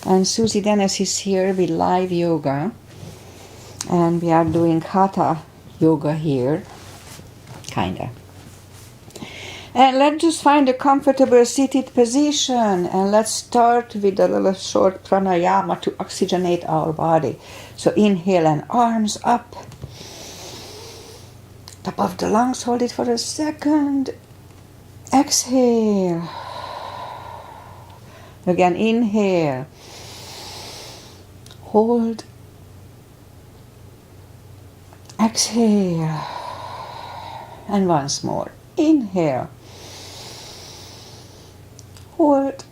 And Susie Dennis is here with live yoga. And we are doing hatha yoga here. Kinda. And let's just find a comfortable seated position. And let's start with a little short pranayama to oxygenate our body. So inhale and arms up. Top of the lungs, hold it for a second. Exhale. Again, inhale. Hold. Exhale. And once more. Inhale. Hold.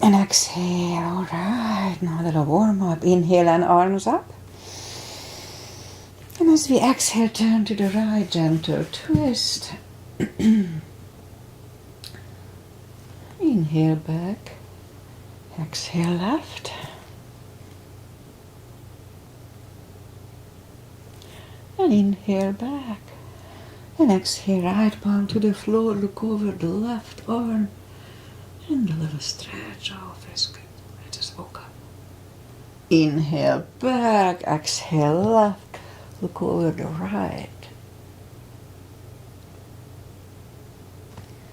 And exhale. All right. Now a little warm up. Inhale and arms up. And as we exhale, turn to the right, gentle twist. Inhale back. Exhale left. And inhale back. And exhale, right palm to the floor. Look over the left arm. And a little stretch. Oh, feels good. I just woke up. Inhale back. Exhale left. Look over the right.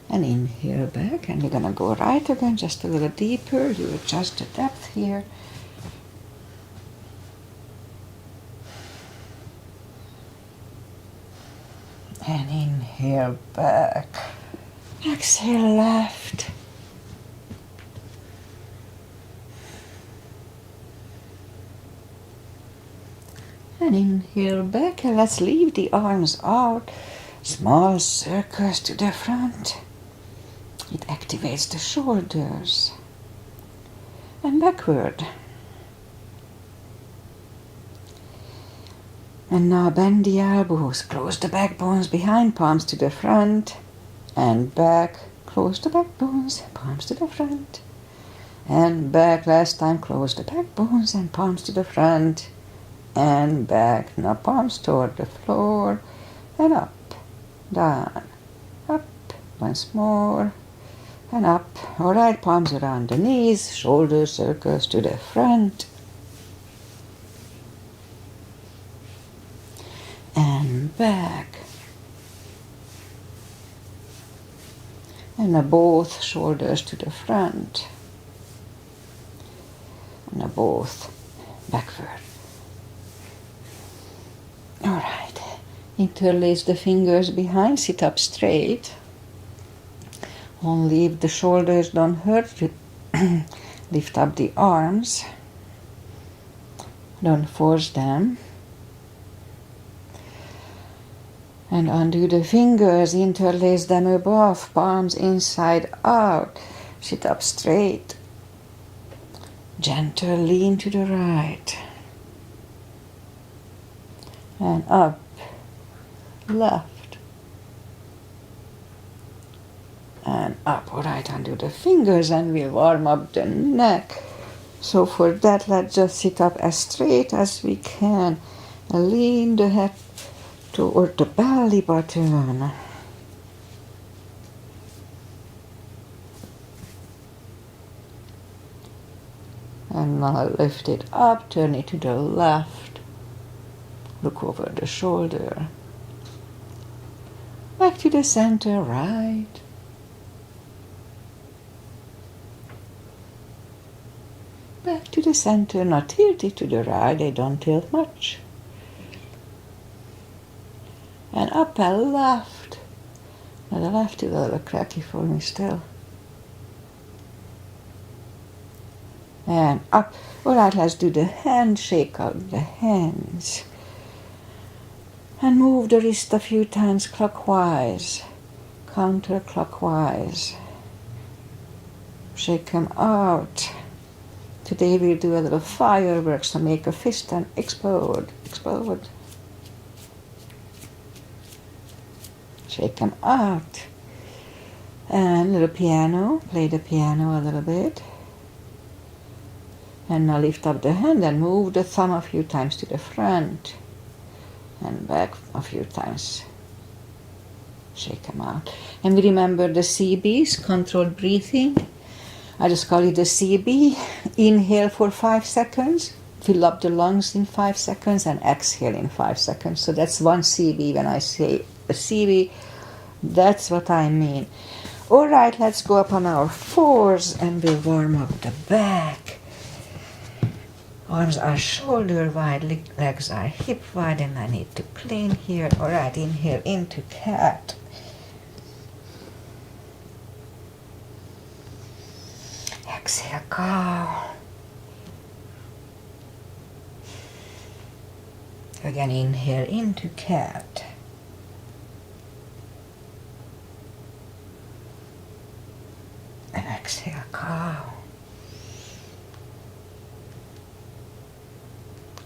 And inhale back. And we're going to go right again, just a little deeper. You adjust the depth here. And inhale back. Exhale left. And inhale back, and let's leave the arms out. Small circles to the front. It activates the shoulders. And backward. And now bend the elbows. Close the backbones behind, palms to the front. And back. Close the backbones, palms to the front. And back. Last time, close the backbones and palms to the front. And back. Now palms toward the floor. And up. Down. Up. Once more. And up. Alright, palms around the knees. Shoulder circles to the front. And back. And now both shoulders to the front. And now both backward. Alright, interlace the fingers behind, sit up straight. Only if the shoulders don't hurt you, lift up the arms. Don't force them. And undo the fingers, interlace them above, palms inside out. Sit up straight. Gentle lean to the right. And up, left, and up. All right, undo the fingers and we'll warm up the neck. So for that, let's just sit up as straight as we can. And lean the head toward the belly button. And now lift it up, turn it to the left. Look over the shoulder. Back to the center, right. Back to the center, now tilt it to the right, they don't tilt much. And up and left. Now the left is a little cracky for me still. And up. Alright, let's do the handshake out the hands. And move the wrist a few times clockwise, counterclockwise. Shake them out. Today we'll do a little fireworks, so make a fist and explode, explode. Shake them out. And little piano, play the piano a little bit. And now lift up the hand and move the thumb a few times to the front. And back a few times. Shake them out. And we remember the CBs, controlled breathing. I just call it a CB. Inhale for 5 seconds, fill up the lungs in 5 seconds, and exhale in 5 seconds. So that's one CB. When I say a CB, that's what I mean. All right, let's go up on our fours and we'll warm up the back. Arms are shoulder wide, legs are hip wide, and I need to plane here. All right, inhale into cat. Exhale, cow. Again, inhale into cat. And exhale, cow.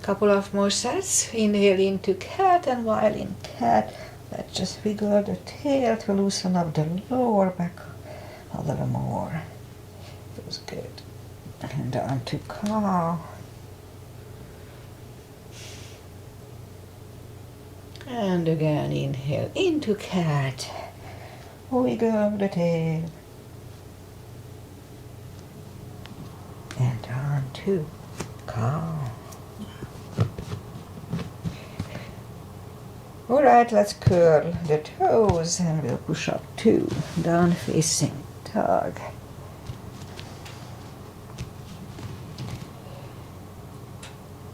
Couple of more sets. Inhale into cat, and while in cat, let's just wiggle the tail to loosen up the lower back a little more. Feels good. And on to cow. And again, inhale into cat. Wiggle the tail. And on to cow. All right, let's curl the toes and we'll push up 2, down facing dog.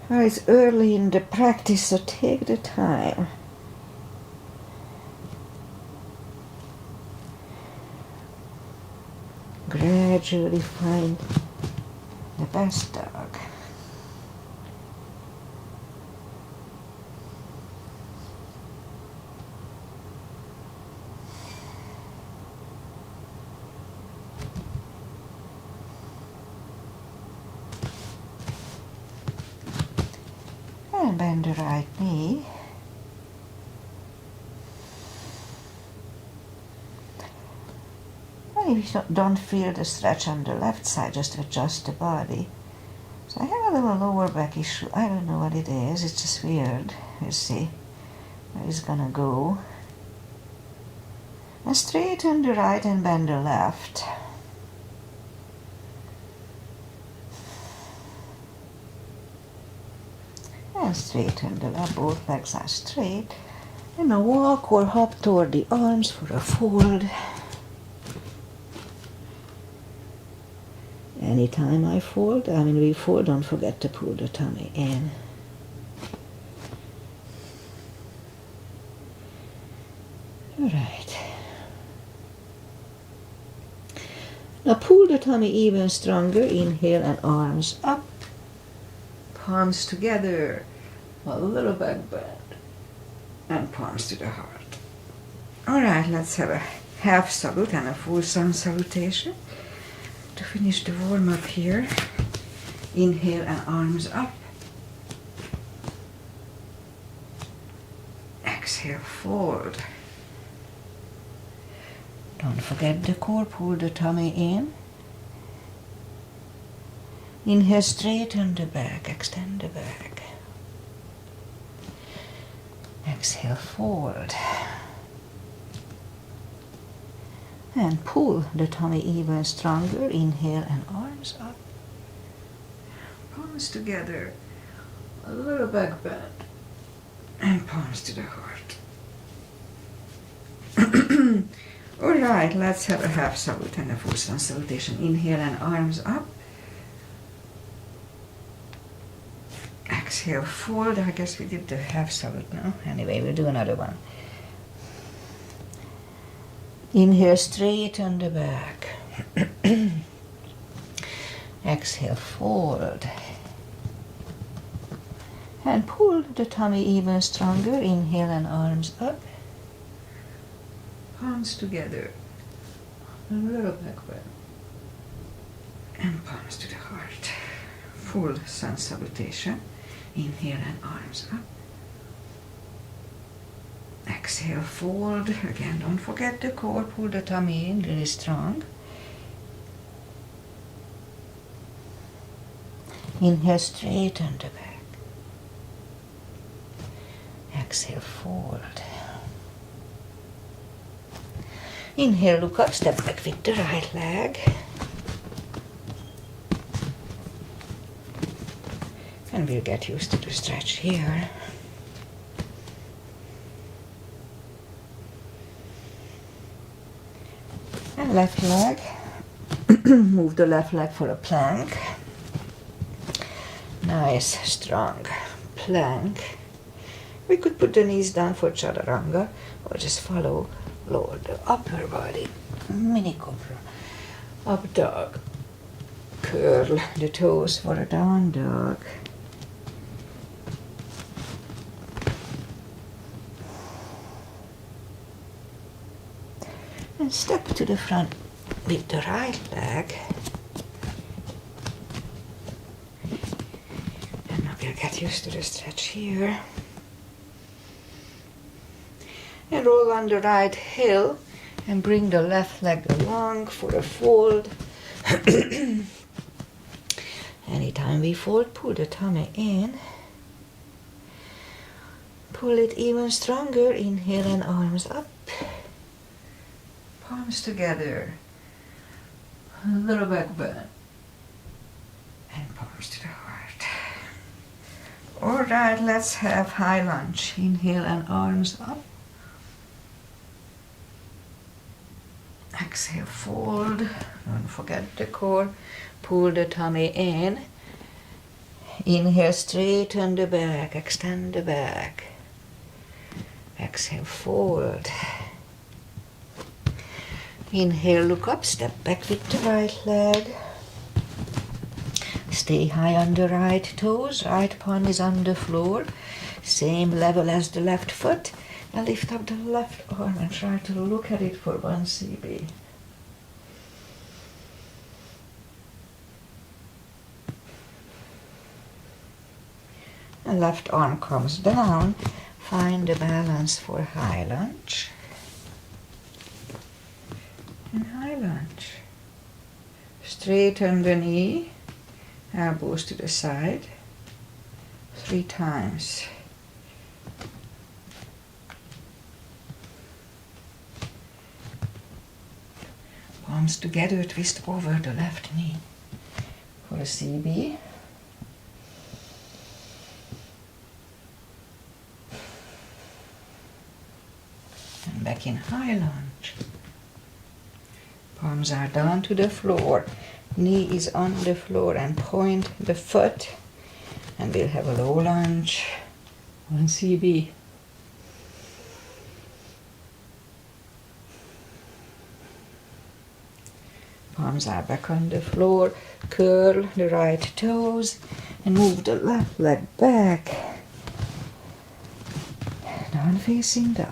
Oh, it's early in the practice, so take the time. Gradually find the best dog. And bend the right knee. And if you don't feel the stretch on the left side, just adjust the body. So I have a little lower back issue. I don't know what it is. It's just weird. We'll see where it's gonna go. And straighten the right and bend the left. And straighten the left. Both legs are straight. And now walk or hop toward the arms for a fold. Anytime we fold, don't forget to pull the tummy in. All right. Now pull the tummy even stronger. Inhale and arms up. Palms together. A little back bend. And palms to the heart. All right, let's have a half salute and a full sun salutation. To finish the warm-up here, inhale and arms up. Exhale, fold. Don't forget the core, pull the tummy in. Inhale, straighten the back, extend the back. Exhale, fold. And pull the tummy even stronger. Inhale and arms up. Palms together. A little back bend. And palms to the heart. All right, let's have a half salute and a full sun salutation. Inhale and arms up. Exhale, fold. I guess we did the half salute now. Anyway, we'll do another one. Inhale, straighten the back. Exhale, fold. And pull the tummy even stronger. Inhale and arms up. Palms together. A little back bend. And palms to the heart. Full sun salutation. Inhale and arms up. Exhale, fold. Again, don't forget the core. Pull the tummy in really strong. Inhale, straighten the back. Exhale, fold. Inhale, look up, step back with the right leg. And we'll get used to the stretch here. And left leg. Move the left leg for a plank. Nice, strong plank. We could put the knees down for chaturanga or just follow lower the upper body. Mini cobra. Up dog. Curl the toes for a down dog. And step to the front with the right leg. And now we'll get used to the stretch here. And roll on the right heel and bring the left leg along for a fold. Anytime we fold, pull the tummy in. Pull it even stronger. Inhale and arms up. Palms together. Little back bend. And palms to the heart. Alright, let's have high lunge. Inhale and arms up. Exhale, fold. Don't forget the core. Pull the tummy in. Inhale, straighten the back. Extend the back. Exhale, fold. Inhale, look up. Step back with the right leg. Stay high on the right toes. Right palm is on the floor. Same level as the left foot. And lift up the left arm and try to look at it for 1 cb. And left arm comes down. Find the balance for high lunge. And high lunge. Straighten the knee. Elbows to the side. 3 times. Palms together, twist over the left knee for a CB. And back in high lunge. Palms are down to the floor. Knee is on the floor and point the foot. And we'll have a low lunge. 1 CB. Palms are back on the floor. Curl the right toes and move the left leg back. Down facing dog.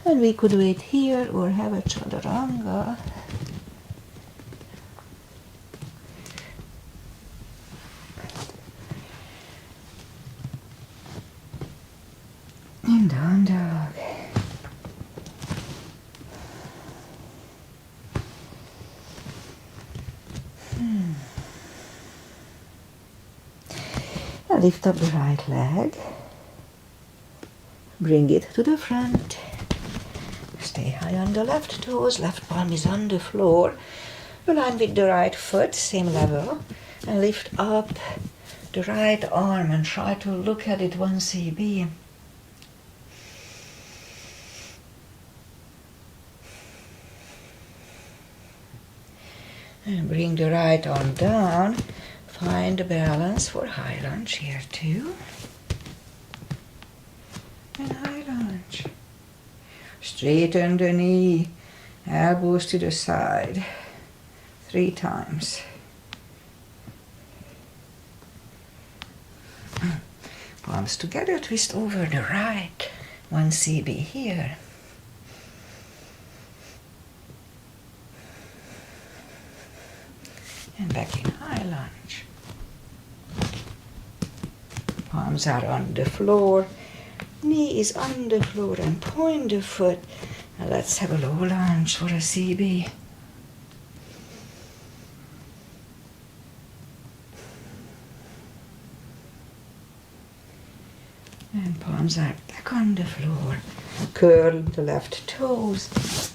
And we could wait here or have a chaturanga. And down dog. Now lift up the right leg. Bring it to the front. Stay high on the left toes. Left palm is on the floor. Align with the right foot, same level. And lift up the right arm and try to look at it 1 CB. And bring the right arm down. Find the balance for high lunge here too. And high lunge. Straighten the knee. Elbows to the side. 3 times. Palms together, twist over the right. 1 CB here. And back in high lunge. Palms are on the floor. Knee is on the floor and point the foot. Now let's have a low lunge for a CB. And palms are back on the floor. Curl the left toes.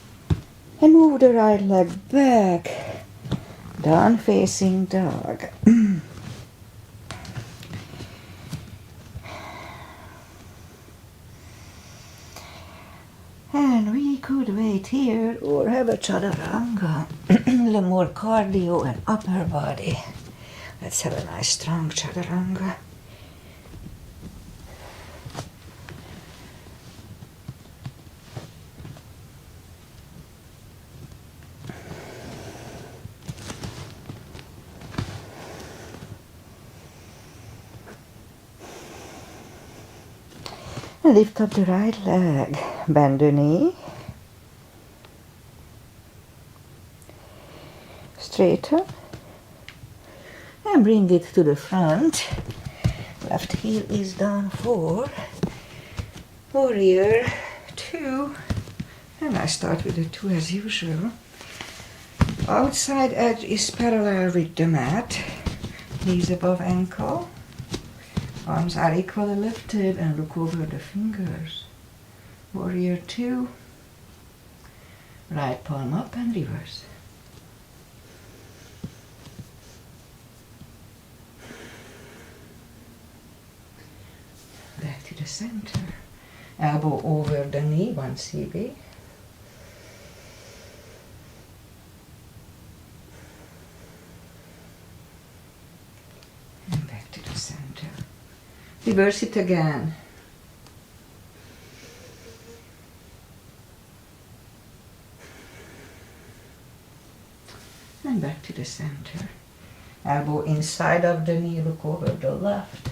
And move the right leg back. Down facing dog. And we could wait here or have a chaturanga. A little more cardio and upper body. Let's have a nice strong chaturanga. Lift up the right leg, bend the knee, straighten, and bring it to the front. Left heel is down 4, warrior 2, and I start with the 2 as usual. Outside edge is parallel with the mat, knees above ankle. Arms are equally lifted and look over the fingers. Warrior 2. Right palm up and reverse. Back to the center. Elbow over the knee, 1 CB. And back to the center. Reverse it again. And back to the center. Elbow inside of the knee, look over the left.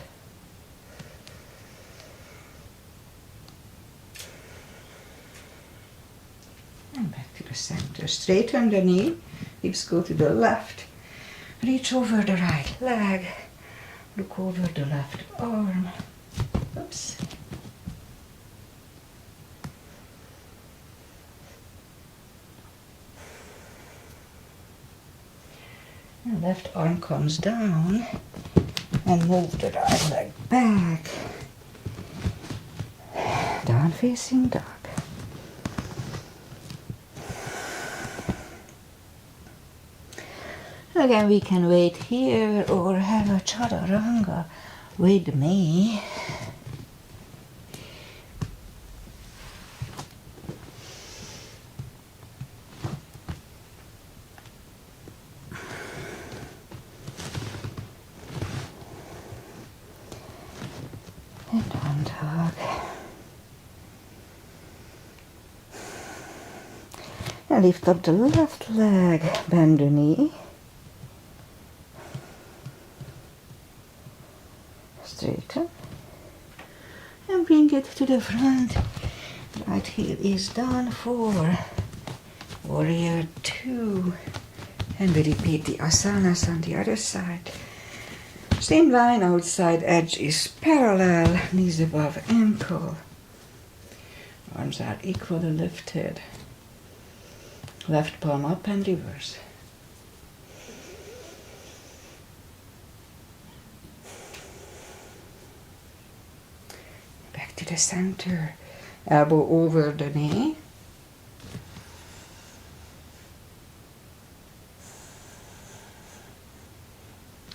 And back to the center. Straighten the knee, hips go to the left. Reach over the right leg. Look over the left arm. Oops. And left arm comes down and move the right leg back. Down facing dog. Again, we can wait here or have a chaturanga with me. And down dog. And lift up the left leg, bend the knee. Straighten and bring it to the front. Right heel is down 4, warrior 2, and we repeat the asanas on the other side. Same line, outside edge is parallel, knees above ankle, arms are equally lifted, left palm up and reverse. To the center, elbow over the knee.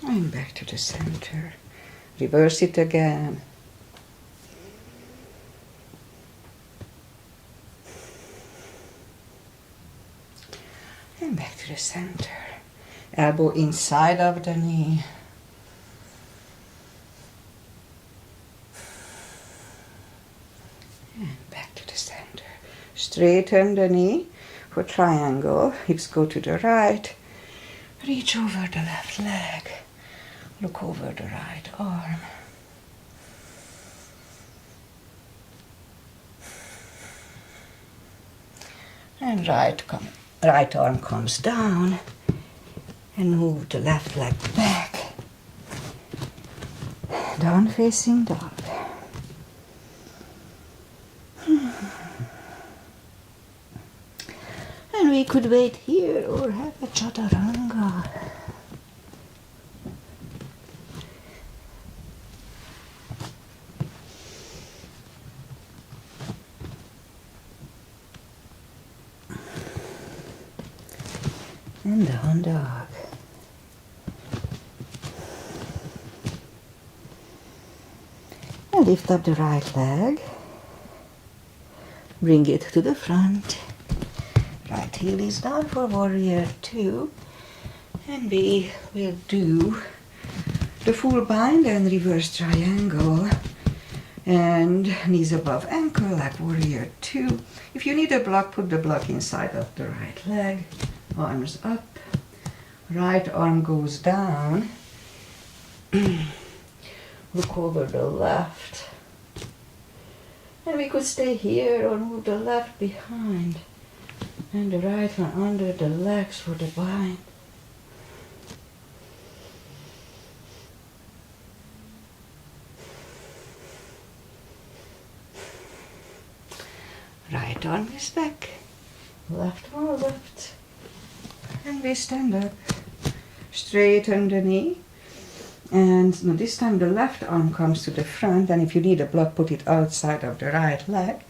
And back to the center. Reverse it again. And back to the center. Elbow inside of the knee. Straighten the knee for triangle. Hips go to the right. Reach over the left leg. Look over the right arm. And right arm comes down. And move the left leg back. Down facing dog. And we could wait here or have a chaturanga. And down dog. And lift up the right leg. Bring it to the front. Right heel is down for warrior 2. And we will do the full bind and reverse triangle. And knees above ankle like warrior 2. If you need a block, put the block inside of the right leg. Arms up. Right arm goes down. Look over the left. And we could stay here or move the left behind. And the right one under the legs for the bind. Right arm is back. Left one left. And we stand up. Straighten the knee. And now this time the left arm comes to the front, and if you need a block, put it outside of the right leg.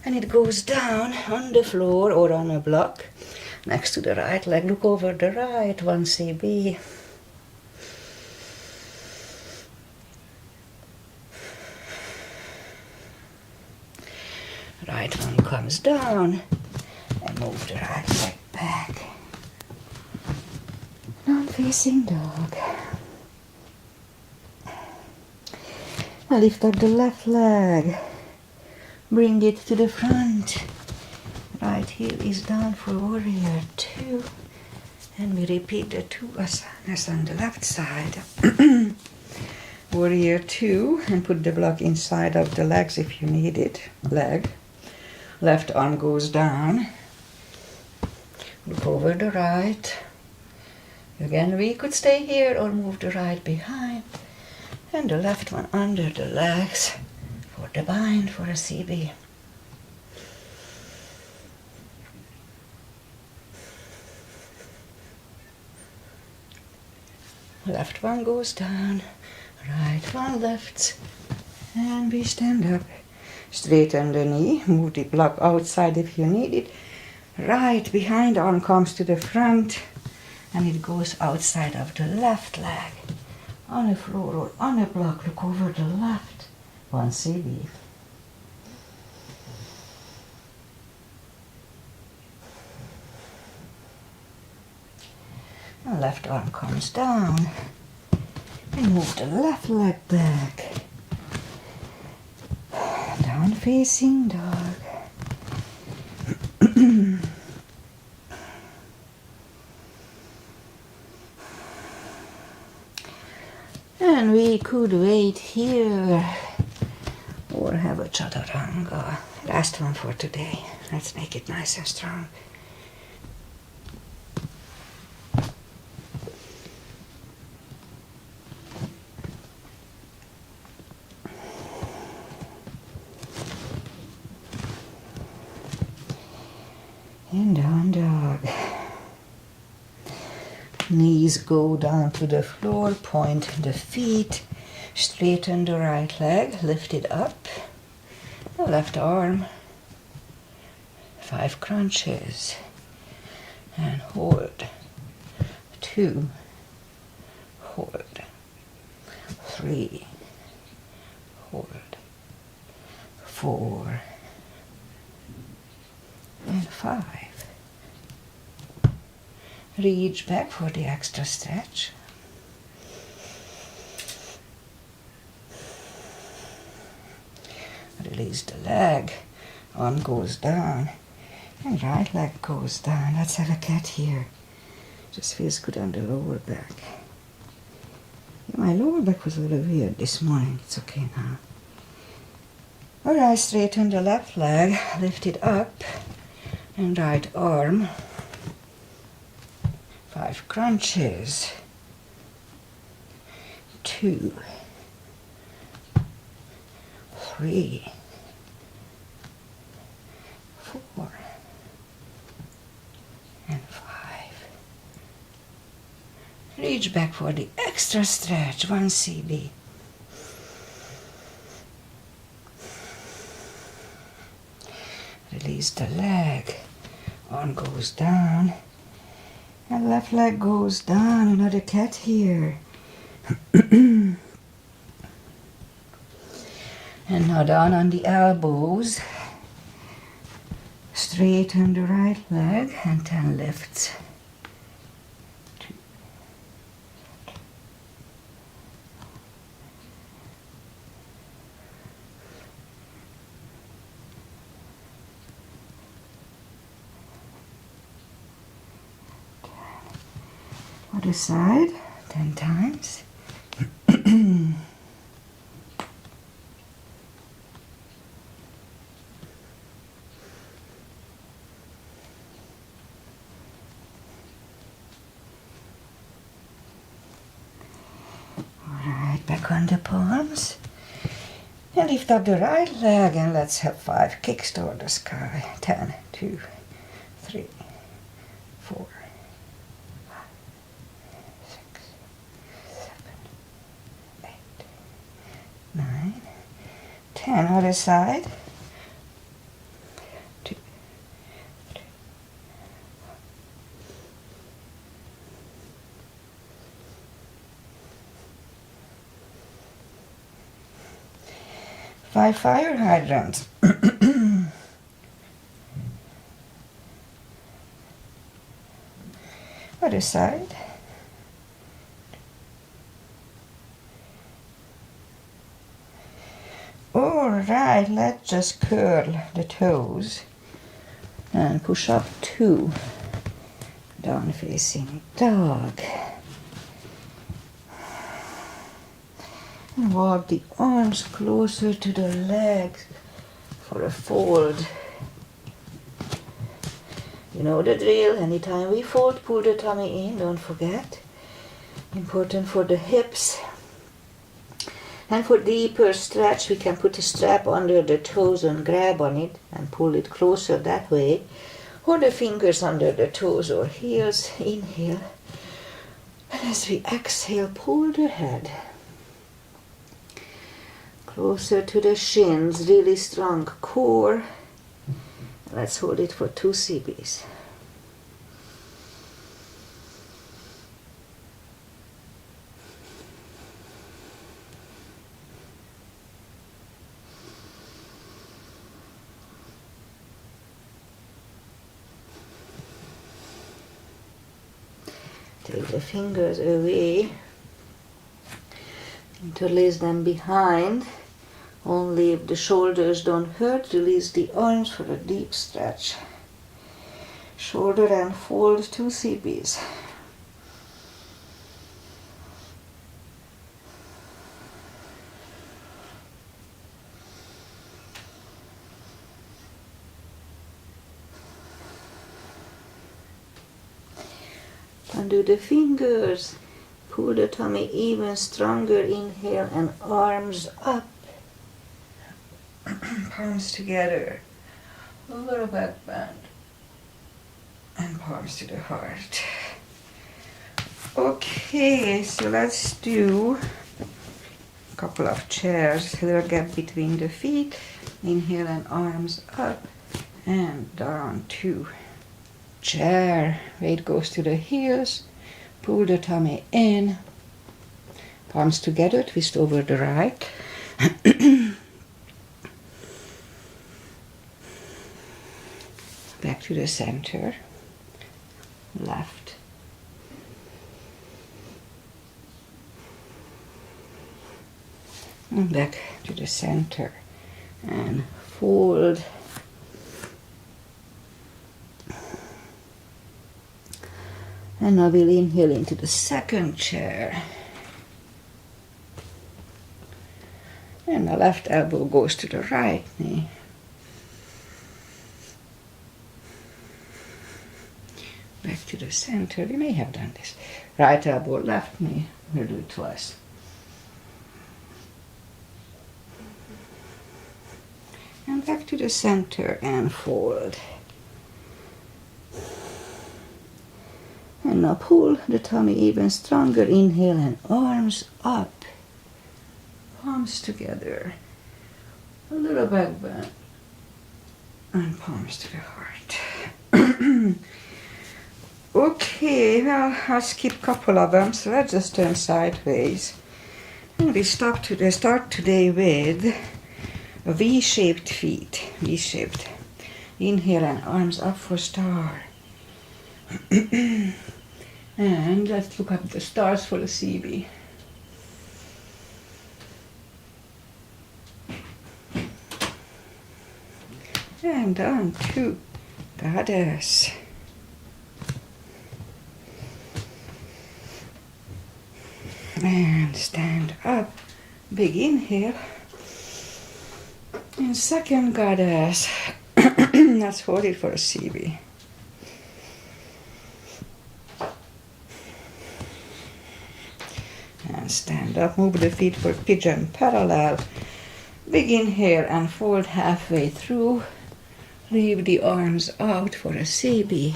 And it goes down on the floor or on a block next to the right leg. Look over the right, 1 CB. Right one comes down and move the right leg back. Non-facing dog. Now lift up the left leg. Bring it to the front. Right heel is down for warrior 2. And we repeat the 2 asanas on the left side. Warrior 2, and put the block inside of the legs if you need it. Leg. Left arm goes down. Look over the right. Again, we could stay here or move the right behind. And the left one under the legs for the bind for a CB. Left one goes down, right one lifts, and we stand up. Straighten the knee, move the block outside if you need it. Right behind arm comes to the front, and it goes outside of the left leg. On the floor or on a block, look over the left, 1 CB. The left arm comes down, and move the left leg back. Down facing dog. And we could wait here or have a chaturanga. Last one for today. Let's make it nice and strong. And down dog. Knees go down to the floor, point the feet, straighten the right leg, lift it up, the left arm, 5 crunches, and hold, 2, hold, 3, hold, 4, and 5. Reach back for the extra stretch. Release the leg, arm goes down, and right leg goes down. Let's have a cat here. Just feels good on the lower back. Yeah, my lower back was a little weird this morning. It's okay now. Alright, straighten the left leg, lift it up, and right arm. 5 crunches, 2, 3, 4, and 5. Reach back for the extra stretch, 1 CB. Release the leg, arm goes down. And left leg goes down, another cat here. And now down on the elbows. Straighten the right leg and 10 lifts. 2. Other side, 10 times. Alright, back on the palms. And lift up the right leg and let's have 5 kicks toward the sky. 10, 2, 3, 4, 5, 6, 7, 8, 9, 10. Other side. 2, 3. 5 fire hydrants. Other side. Alright, let's just curl the toes and push up 2. Down facing dog. And walk the arms closer to the legs for a fold. You know the drill. Anytime we fold, pull the tummy in, don't forget. Important for the hips. And for deeper stretch, we can put a strap under the toes and grab on it and pull it closer that way. Or the fingers under the toes or heels. Inhale. And as we exhale, pull the head closer to the shins, really strong core. Let's hold it for 2 CBs. Take the fingers away, interlace them behind. Only if the shoulders don't hurt, release the arms for a deep stretch. Shoulder and fold 2 CBs. Undo the fingers. Pull the tummy even stronger. Inhale and arms up. Palms together, lower back bend, and palms to the heart. Okay, so let's do a couple of chairs. Little gap between the feet. Inhale and arms up and down to chair. Weight goes to the heels. Pull the tummy in. Palms together, twist over the right. Back to the center, left, and back to the center, and fold, and now we'll inhale into the second chair, and the left elbow goes to the right knee. Back to the center. We may have done this. Right elbow, left knee. We'll do it twice. And back to the center and fold. And now pull the tummy even stronger. Inhale and arms up. Palms together. A little back bend. And palms to the heart. Okay, well, I'll skip a couple of them, so let's just turn sideways. And we start today with a V-shaped feet, V-shaped. Inhale and arms up for star. And let's look up the stars for the CB. And down to Goddess. And stand up. Big inhale. And second Goddess. Let's hold it for a CB. And stand up. Move the feet for pigeon parallel. Big inhale and fold halfway through. Leave the arms out for a CB.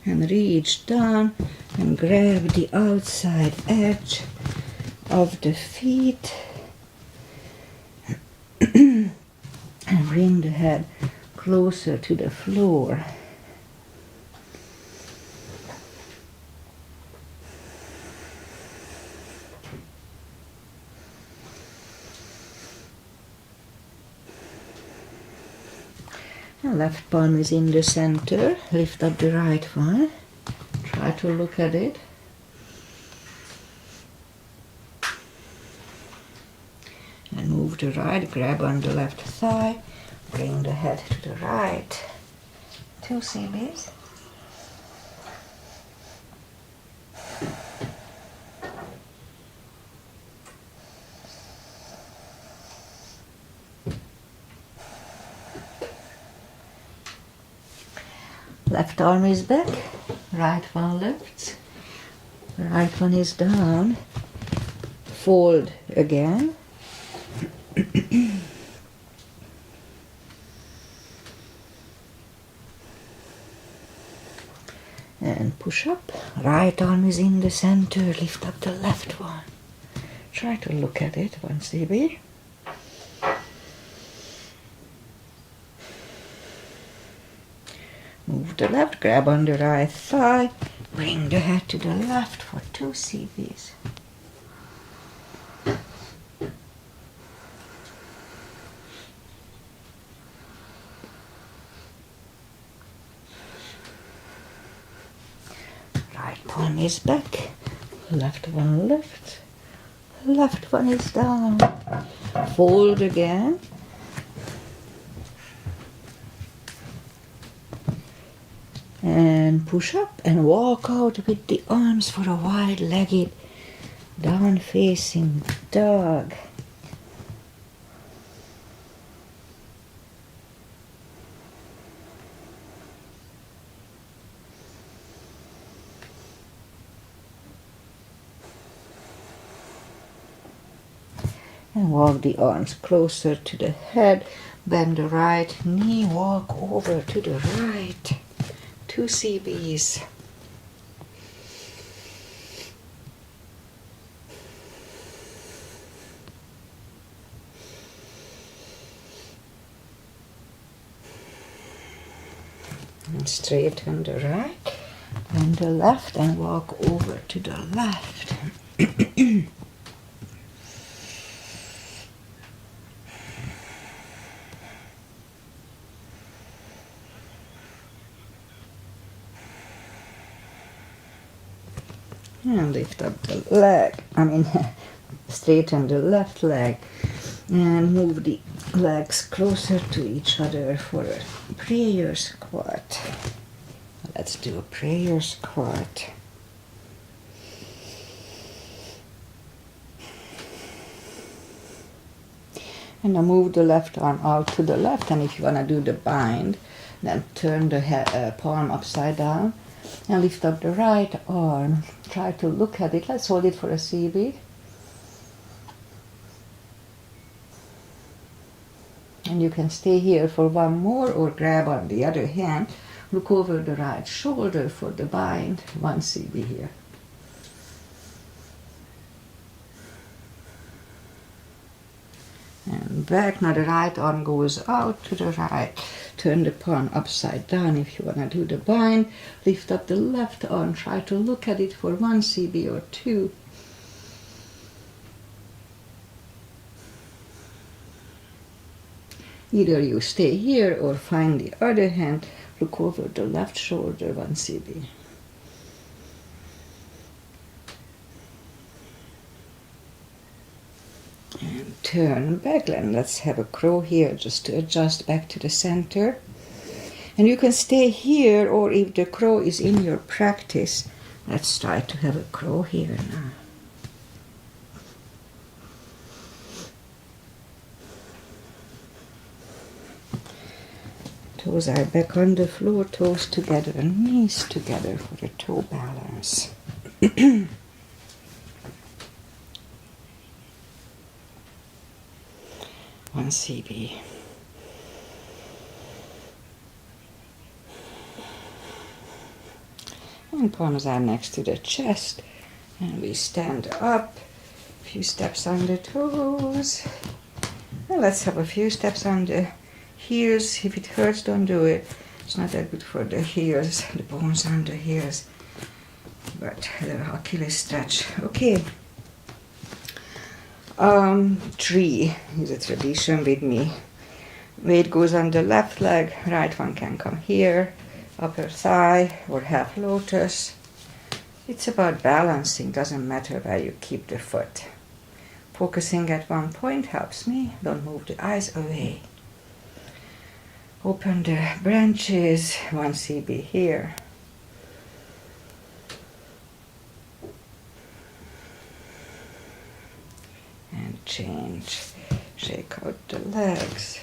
And reach down and grab the outside edge of the feet. And bring the head closer to the floor. The left palm is in the center. Lift up the right one. Try to look at it. And move the right, grab on the left thigh. Bring the head to the right. 2 CBs. Left arm is back, right one lifts, right one is down, fold again, and push up, right arm is in the center, lift up the left one, try to look at it, 1 CB. Move the left, grab on the right thigh, bring the head to the left for 2 CBs. Right palm is back, left one lifts, left one is down. Fold again. And push up and walk out with the arms for a wide-legged down-facing dog. And walk the arms closer to the head. Bend the right knee, walk over to the right. 2 CBs. And straighten the right and the left and walk over to the left. And lift up the leg, straighten the left leg and move the legs closer to each other for a prayer squat. Let's do a prayer squat. And now move the left arm out to the left, and if you want to do the bind, then turn the palm upside down and lift up the right arm. Try to look at it. Let's hold it for a CB. And you can stay here for one more or grab on the other hand. Look over the right shoulder for the bind. 1 CB here. And back. Now the right arm goes out to the right. Turn the palm upside down if you want to do the bind. Lift up the left arm. Try to look at it for 1 CB or 2. Either you stay here or find the other hand, look over the left shoulder, 1 cb. And turn back, and let's have a crow here just to adjust back to the center. And you can stay here, or if the crow is in your practice, let's try to have a crow here now. Toes are back on the floor, toes together and knees together for the toe balance. 1 cb. And palms are next to the chest. And we stand up, a few steps on the toes. And let's have a few steps on the heels. If it hurts, don't do it. It's not that good for the heels, the bones on the heels. But the Achilles stretch. Okay. 3 is a tradition with me. Weight goes on the left leg, right one can come here, upper thigh or half lotus. It's about balancing, doesn't matter where you keep the foot. Focusing at one point helps me, don't move the eyes away. Open the branches, 1 cb here. And change, shake out the legs.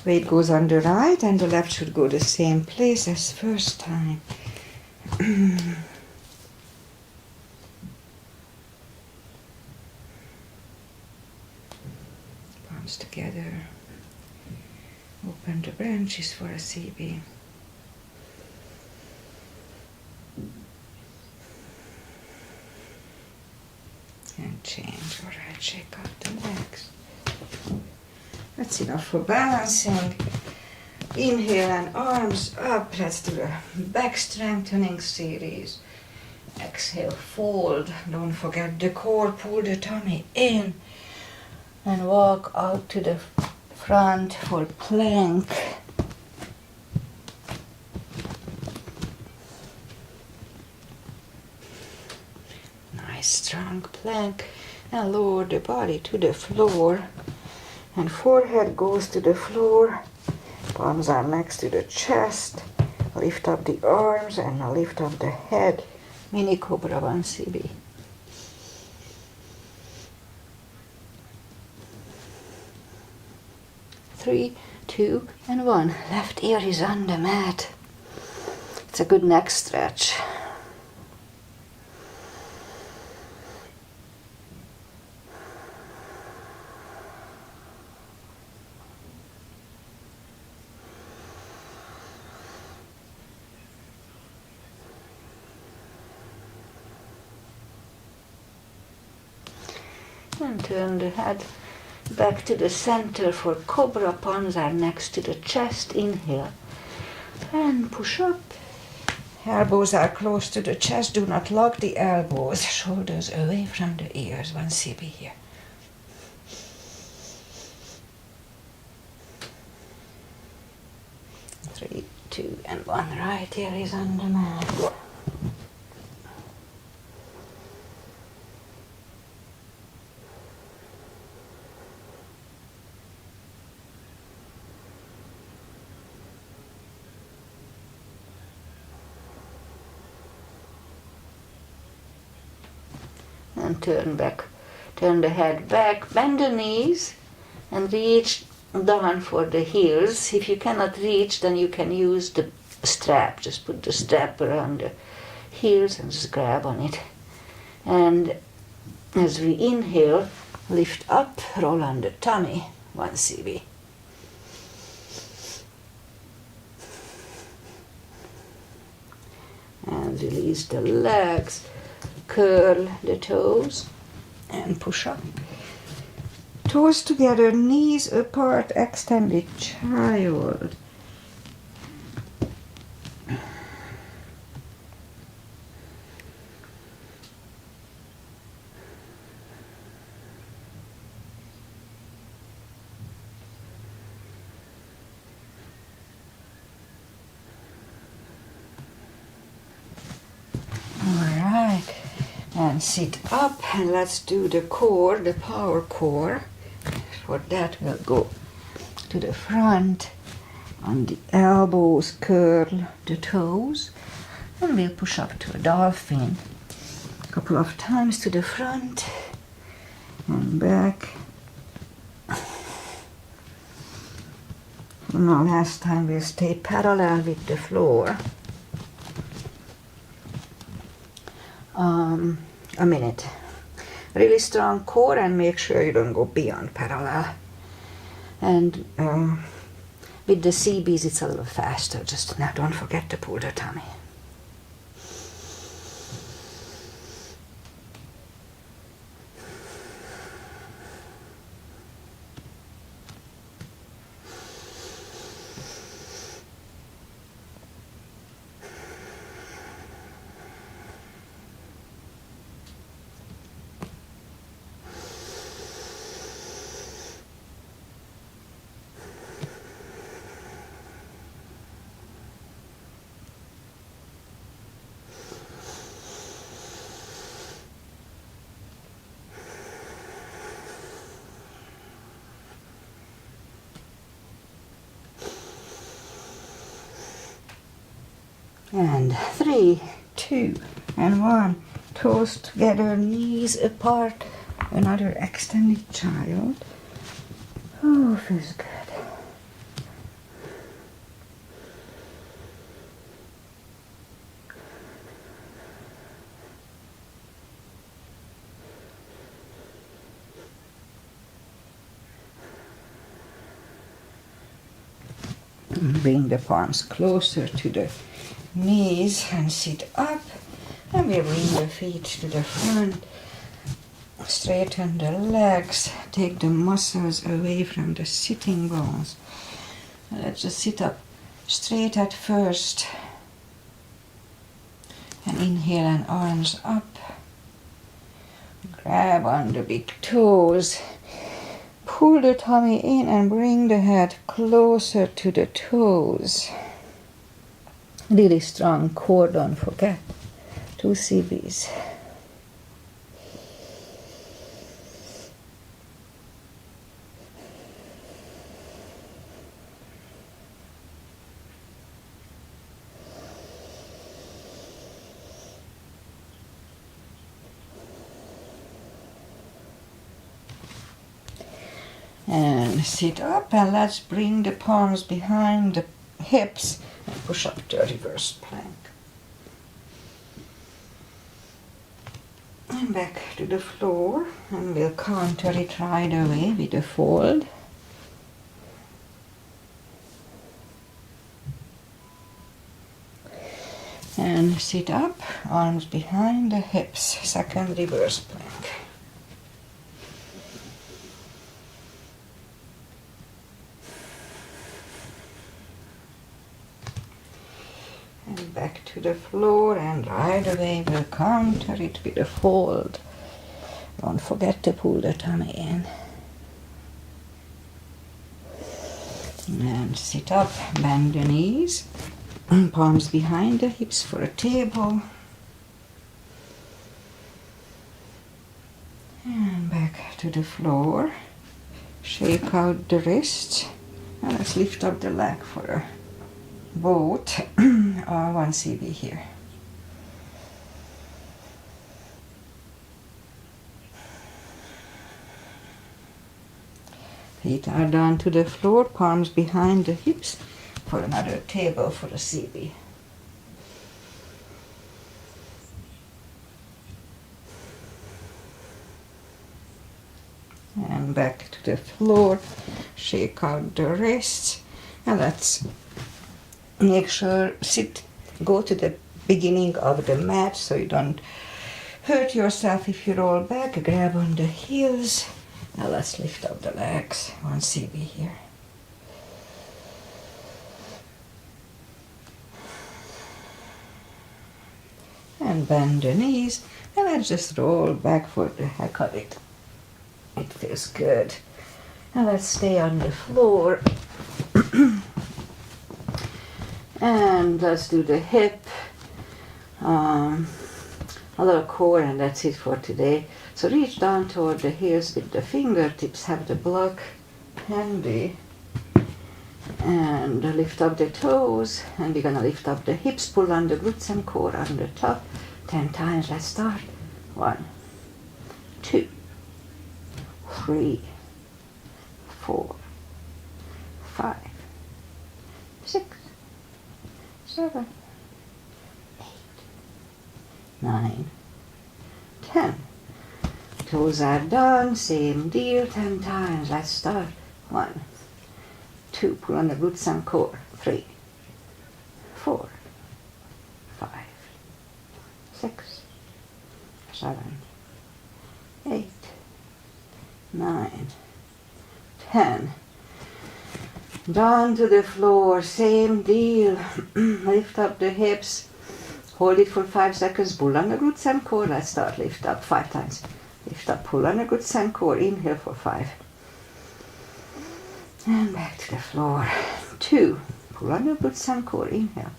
Weight goes on the right and the left should go the same place as first time. Palms together. Open the branches for a cb. And change. Alright, shake out the legs. That's enough for balancing. Inhale and arms up. Let's do the back strengthening series. Exhale, fold. Don't forget the core. Pull the tummy in. And walk out to the front for plank. Nice strong plank. And lower the body to the floor. And forehead goes to the floor. Palms are next to the chest. Lift up the arms and lift up the head. Mini cobra 1 cb. Three, 2, and 1. Left ear is on the mat. It's a good neck stretch. And turn the head back to the center for cobra. Palms are next to the chest. Inhale and push up. Elbows are close to the chest. Do not lock the elbows. Shoulders away from the ears. 1 cb here. Three, 2, and 1. Right ear is on the mat. And turn the head back, bend the knees and reach down for the heels. If you cannot reach, then you can use the strap. Just put the strap around the heels and just grab on it. And as we inhale, lift up, roll on the tummy, 1 cb. And release the legs. Curl the toes and push up. Toes together, knees apart, extended child. And sit up, and let's do the core, the power core. For that we'll go to the front, on the elbows, curl the toes, and we'll push up to a dolphin. A couple of times to the front and back. Now last time we'll stay parallel with the floor. A minute. Really strong core, and make sure you don't go beyond parallel. And with the CBs it's a little faster. Just now don't forget to pull the tummy. And 3, 2, and 1. Toes together, knees apart. Another extended child. Oh, feels good. Bring the palms closer to the knees and sit up, and we bring the feet to the front. Straighten the legs, take the muscles away from the sitting bones. And let's just sit up straight at first, and inhale and arms up. Grab on the big toes. Pull the tummy in and bring the head closer to the toes. Really strong core, don't forget. 2 CBs. And sit up, and let's bring the palms behind the hips and push up to a reverse plank. And back to the floor, and we'll counter it right away with a fold. And sit up, arms behind the hips, second reverse plank. And back to the floor, and right away we'll counter it with a fold. Don't forget to pull the tummy in. And sit up, bend the knees, palms behind the hips for a table. And back to the floor. Shake out the wrists. And let's lift up the leg for a boat. 1 CB here. Feet are down to the floor, palms behind the hips for another table for a CB. And back to the floor, shake out the wrists, and let's make sure go to the beginning of the mat so you don't hurt yourself if you roll back. Grab on the heels. Now let's lift up the legs. 1 CB here. And bend the knees, and let's just roll back for the heck of it. It feels good. Now let's stay on the floor. And let's do the hip a little core, and that's it for today. So reach down toward the heels with the fingertips, have the block handy, and lift up the toes, and we're gonna lift up the hips, pull on the glutes and core on the top 10 times. Let's start. 1, 2, 3, 4, 5, 6, 7, 8, 9, 10. Toes are done, same deal, 10 times. Let's start. 1, 2, pull on the glutes and core. 3, 4, 5, 6, 7, 8, 9, 10. Down to the floor, same deal. Lift up the hips, hold it for 5 seconds, pull on the glutes and core. Let's start. Lift up 5 times. Lift up, pull on the glutes and core. Inhale for 5. And back to the floor. 2, pull on the glutes and core. Inhale.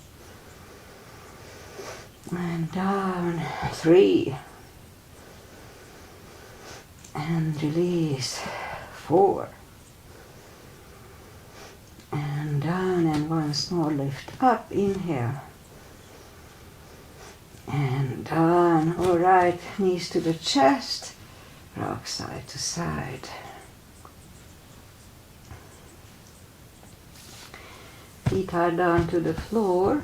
And down. 3. And release. 4. And down, and once more lift up. Inhale. And down. All right, knees to the chest. Rock side to side. Feet are down to the floor,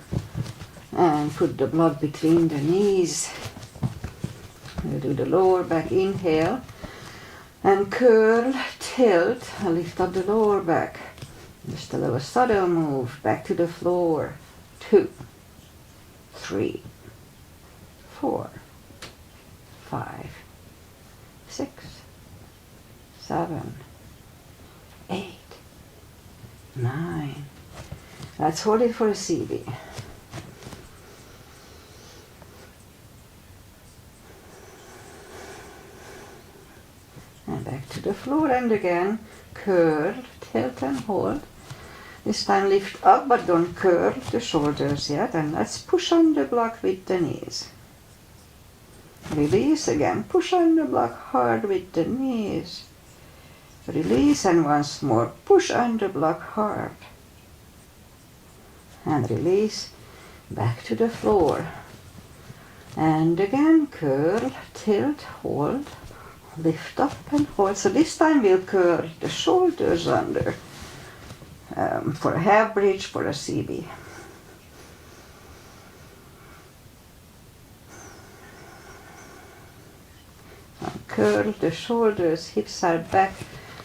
and put the block between the knees. We'll do the lower back. Inhale and curl, tilt, and lift up the lower back. Just a little subtle move. Back to the floor. 2, 3, 4, 5, 6, 7, 8, 9. Let's hold it for a CB. And back to the floor, and again, curl, tilt and hold. This time lift up, but don't curl the shoulders yet. And let's push on the block with the knees. Release again, push on the block hard with the knees. Release, and once more, push on the block hard. And release, back to the floor. And again, curl, tilt, hold, lift up and hold. So this time we'll curl the shoulders under for a half bridge, for a CB. And curl the shoulders, hips are back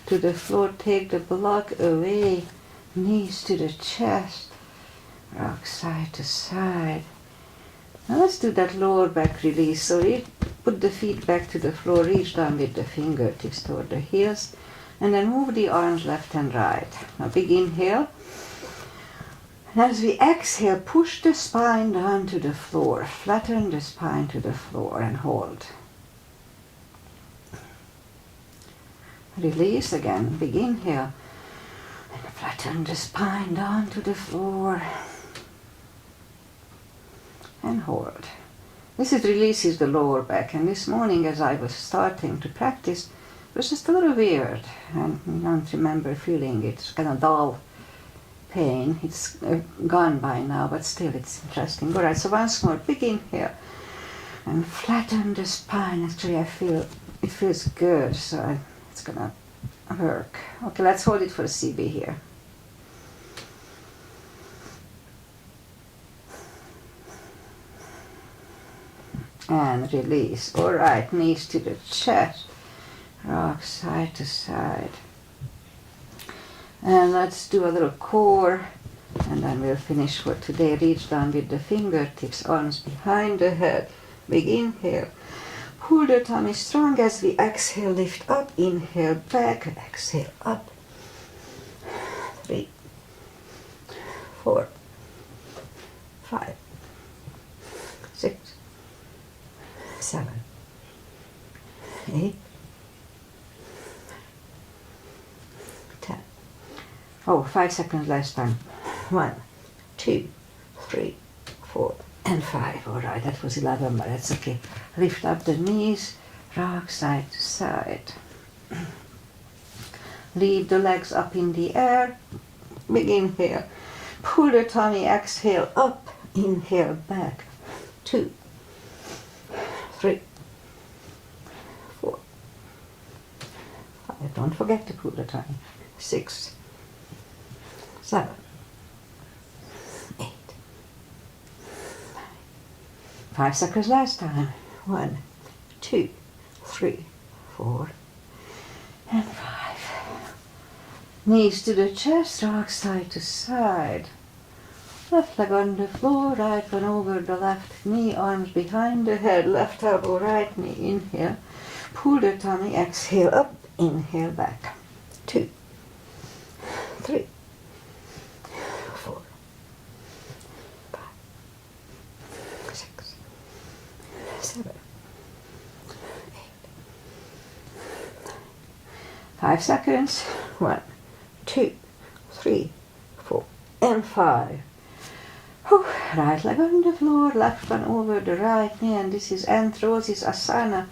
to the floor, take the block away, knees to the chest. Rock side to side. Now let's do that lower back release. So put the feet back to the floor, reach down with the fingertips toward the heels, and then move the arms left and right. Now big inhale. And as we exhale, push the spine down to the floor. Flatten the spine to the floor and hold. Release again. Big inhale. And flatten the spine down to the floor. And hold. This releases the lower back, and this morning as I was starting to practice, it was just a little weird, and I don't remember feeling it. It's kind of dull pain. It's gone by now, but still it's interesting. All right, so once more, big inhale, and flatten the spine. Actually, I feel it feels good, so it's gonna work. Okay, let's hold it for a CB here. And release. All right, knees to the chest, rock side to side. And let's do a little core, and then we'll finish for today. Reach down with the fingertips, arms behind the head. Big inhale. Pull the tummy strong as we exhale, lift up, inhale back, exhale up. 3, 4, 5, 6, 7, 8, 10. Oh, 5 seconds last time. 1, 2, 3, 4, and 5. All right, that was 11, but that's okay. Lift up the knees, rock side to side. Leave the legs up in the air. Big inhale. Pull the tummy, exhale up, inhale back. 2, 3, 4, 5. Don't forget to pull the tummy. 6, 7, 8, 9. 5 seconds last time. 1, 2, 3, 4, and 5. Knees to the chest, rock side to side. Left leg on the floor, right one over the left knee, arms behind the head, left elbow, right knee, inhale. Pull the tummy, exhale up, inhale back. 2, 3, 4, 5, 6, 7, 8, 9. 5 seconds. 1, 2, 3, 4, and 5. Whew. Right leg on the floor, left one over the right knee, and this is Anthrosis Asana.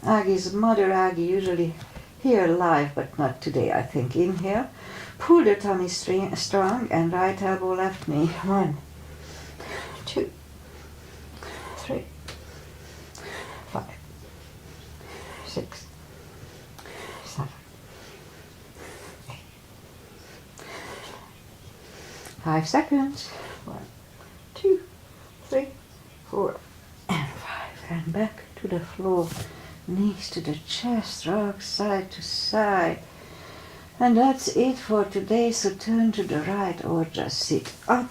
Aggie's mother Aggie, usually here live, but not today, I think. Inhale, pull the tummy strong, and right elbow, left knee. 1, 2, 3, 5, 6, 7, 8. 5 seconds. 1, 2, 3, 4, and 5. And back to the floor. Knees to the chest, rock side to side. And that's it for today, so turn to the right or just sit up.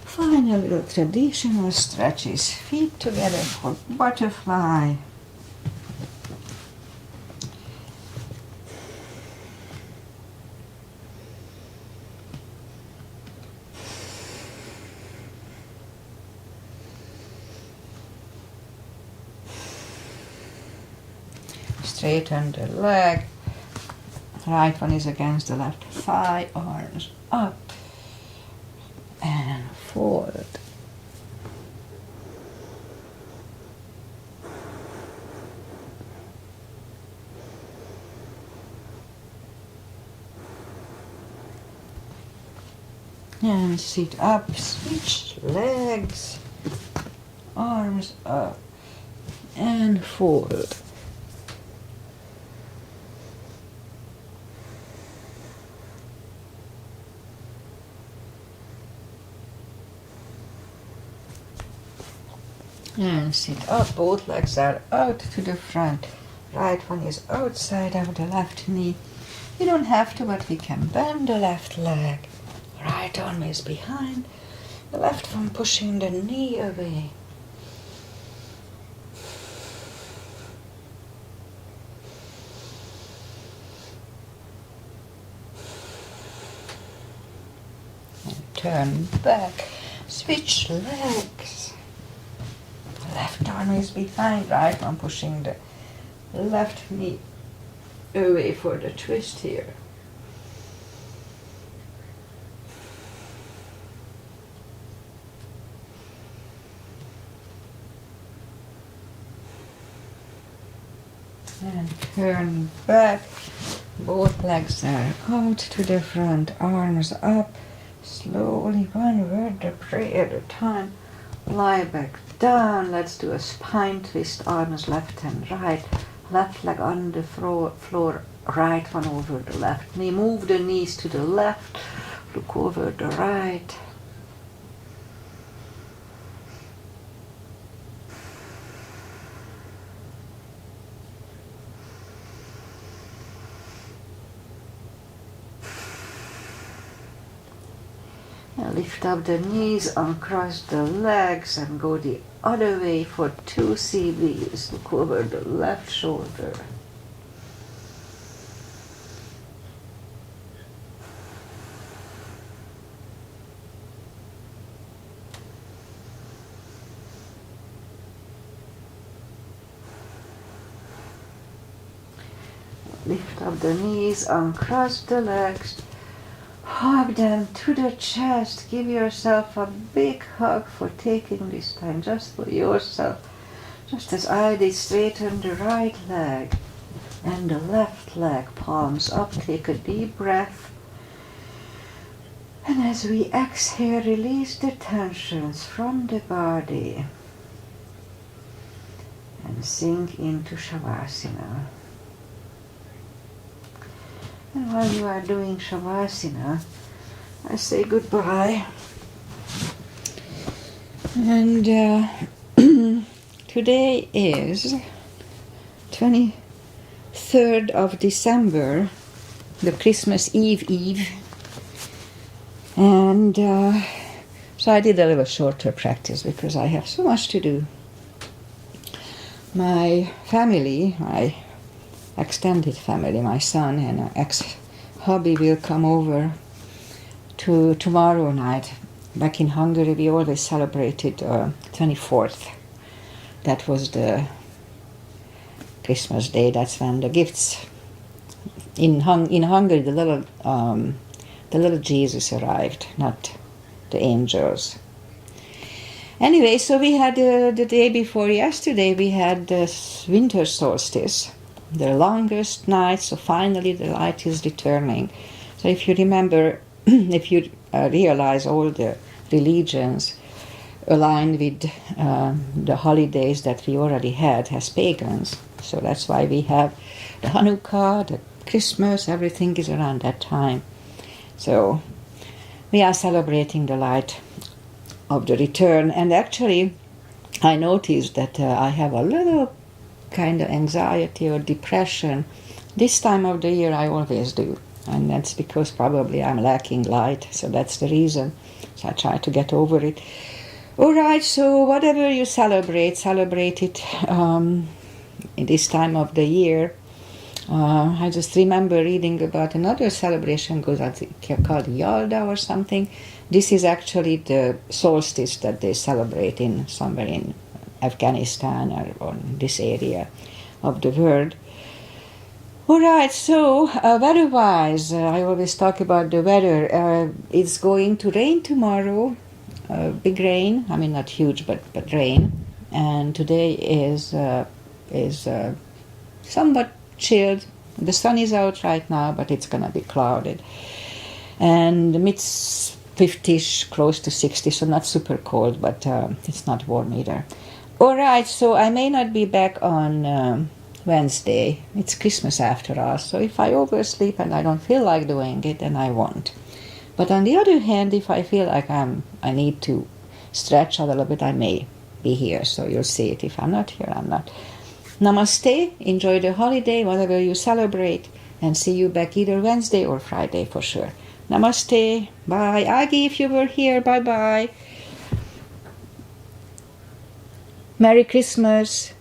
Final little traditional stretches. Feet together for butterfly. Straighten the leg. Right one is against the left thigh, arms up and forward. And sit up, switch legs, arms up and forward. And sit up, both legs are out to the front. Right one is outside of the left knee. You don't have to, but we can bend the left leg. Right arm is behind, the left one pushing the knee away. And turn back, switch legs. Left arm is behind, right one pushing the left knee away for the twist here. And turn back, both legs are out to the front, arms up, slowly one vertebrae at a time. Lie back down, let's do a spine twist, arms left and right, left leg on the floor, right one over the left knee. Move the knees to the left, look over the right. And lift up the knees, uncross the legs and go the other way for 2 CBs. Look over the left shoulder. Lift up the knees, uncross the legs. Hug them to the chest. Give yourself a big hug for taking this time just for yourself. Just as I did, straighten the right leg and the left leg, palms up. Take a deep breath. And as we exhale, release the tensions from the body and sink into Shavasana. And while you are doing Shavasana, I say goodbye. And today is 23rd of December, the Christmas Eve. And so I did a little shorter practice because I have so much to do. My family, my extended family, my son and ex-hubby will come over to tomorrow night. Back in Hungary, we always celebrated 24th. That was the Christmas day. That's when the gifts in Hungary, the little Jesus arrived, not the angels. Anyway, so we had the day before yesterday, we had the winter solstice, the longest night, so finally the light is returning. So if you remember, if you realize all the religions aligned with the holidays that we already had as pagans, so that's why we have the Hanukkah, the Christmas, everything is around that time. So we are celebrating the light of the return, and actually I noticed that I have a little kind of anxiety or depression. This time of the year I always do, and that's because probably I'm lacking light, so that's the reason. So I try to get over it. Alright, so whatever you celebrate it in this time of the year. I just remember reading about another celebration called Yalda or something. This is actually the solstice that they celebrate in somewhere in Afghanistan or this area of the world. Alright, so weather-wise, I always talk about the weather. It's going to rain tomorrow, big rain. I mean, not huge, but rain. And today is somewhat chilled. The sun is out right now, but it's gonna be clouded. And mid-50s, close to 60, so not super cold, but it's not warm either. Alright, so I may not be back on Wednesday. It's Christmas after all, so if I oversleep and I don't feel like doing it, then I won't. But on the other hand, if I feel like I need to stretch a little bit, I may be here, so you'll see it. If I'm not here, I'm not. Namaste, enjoy the holiday, whatever you celebrate, and see you back either Wednesday or Friday for sure. Namaste, bye. Agi, if you were here, bye-bye. Merry Christmas.